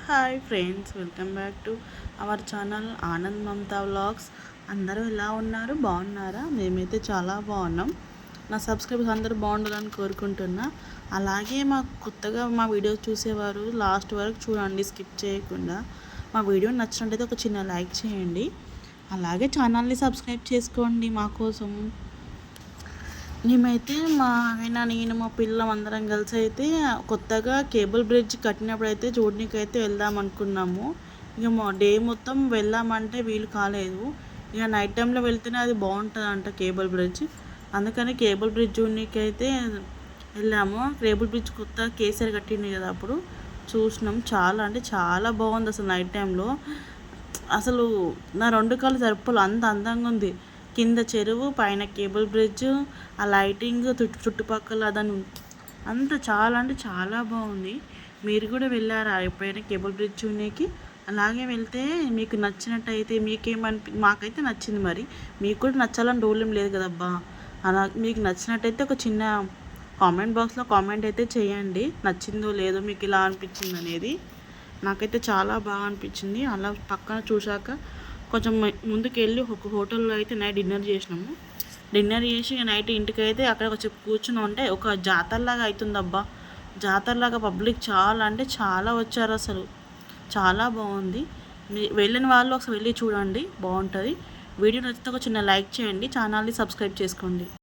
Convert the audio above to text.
Hi friends, welcome back to our channel Anand Mamata vlogs. అందరూ ఎలా ఉన్నారు? బాగున్నారా? మేమైతే చాలా బాగున్నాం. నా సబ్స్క్రైబర్స్ అందరూ బాగుండాలని కోరుకుంటున్నా. అలాగే కొత్తగా మా వీడియోస్ చూసేవారు లాస్ట్ వరకు చూడండి, స్కిప్ చేయకుండా. మా వీడియో నచ్చినట్టయితే ఒక చిన్న లైక్ చేయండి. అలాగే ఛానల్ని సబ్స్క్రైబ్ చేసుకోండి మా కోసం. మేమైతే మా ఆయన, నేను, మా పిల్లలు అందరం కలిసి అయితే కొత్తగా కేబుల్ బ్రిడ్జ్ కట్టినప్పుడు అయితే చూడడానికి అయితే వెళ్దాం అనుకున్నాము. ఇక మా డే మొత్తం వెళ్ళామంటే వీలు కాలేదు. ఇక నైట్ టైంలో వెళ్తేనే అది బాగుంటుందంట కేబుల్ బ్రిడ్జ్. అందుకని కేబుల్ బ్రిడ్జ్ చూడడానికి అయితే వెళ్ళాము. కేబుల్ బ్రిడ్జ్ కొత్త కేసీఆర్ కట్టింది కదా, అప్పుడు చూసినాం. చాలా అంటే చాలా బాగుంది అసలు. నైట్ టైంలో అసలు నా రెండు కాళ్ళు సరిపోలు, అంత అందంగా ఉంది. కింద చెరువు, పైన కేబుల్ బ్రిడ్జ్, ఆ లైటింగ్ చుట్టుపక్కల దాని అంత చాలా అంటే చాలా బాగుంది. మీరు కూడా వెళ్ళారా ఎప్పుడైనా కేబుల్ బ్రిడ్జ్ చూడడానికి? అలాగే వెళ్తే మీకు నచ్చినట్టయితే మాకైతే నచ్చింది. మరి మీకు కూడా నచ్చాలని రూల్ ఏం లేదు కదబ్బా. అలా మీకు నచ్చినట్టయితే ఒక చిన్న కామెంట్ బాక్స్లో కామెంట్ అయితే చేయండి, నచ్చిందో లేదో, మీకు ఇలా అనిపించింది అనేది. నాకైతే చాలా బాగా అనిపించింది. అలా పక్కన చూశాక కొంచెం ముందుకు వెళ్ళి ఒక హోటల్లో అయితే నైట్ డిన్నర్ చేసినాము. డిన్నర్ చేసి నైట్ ఇంటికి అయితే అక్కడ కొంచెం కూర్చుని ఉంటే ఒక జాతరలాగా అవుతుందబ్బా. జాతరలాగా పబ్లిక్ చాలా అంటే చాలా వచ్చారు అసలు. చాలా బాగుంది. వెళ్ళిన వాళ్ళు ఒకసారి వెళ్ళి చూడండి, బాగుంటుంది. వీడియో నచ్చితే ఒక చిన్న లైక్ చేయండి, ఛానల్ని సబ్స్క్రైబ్ చేసుకోండి.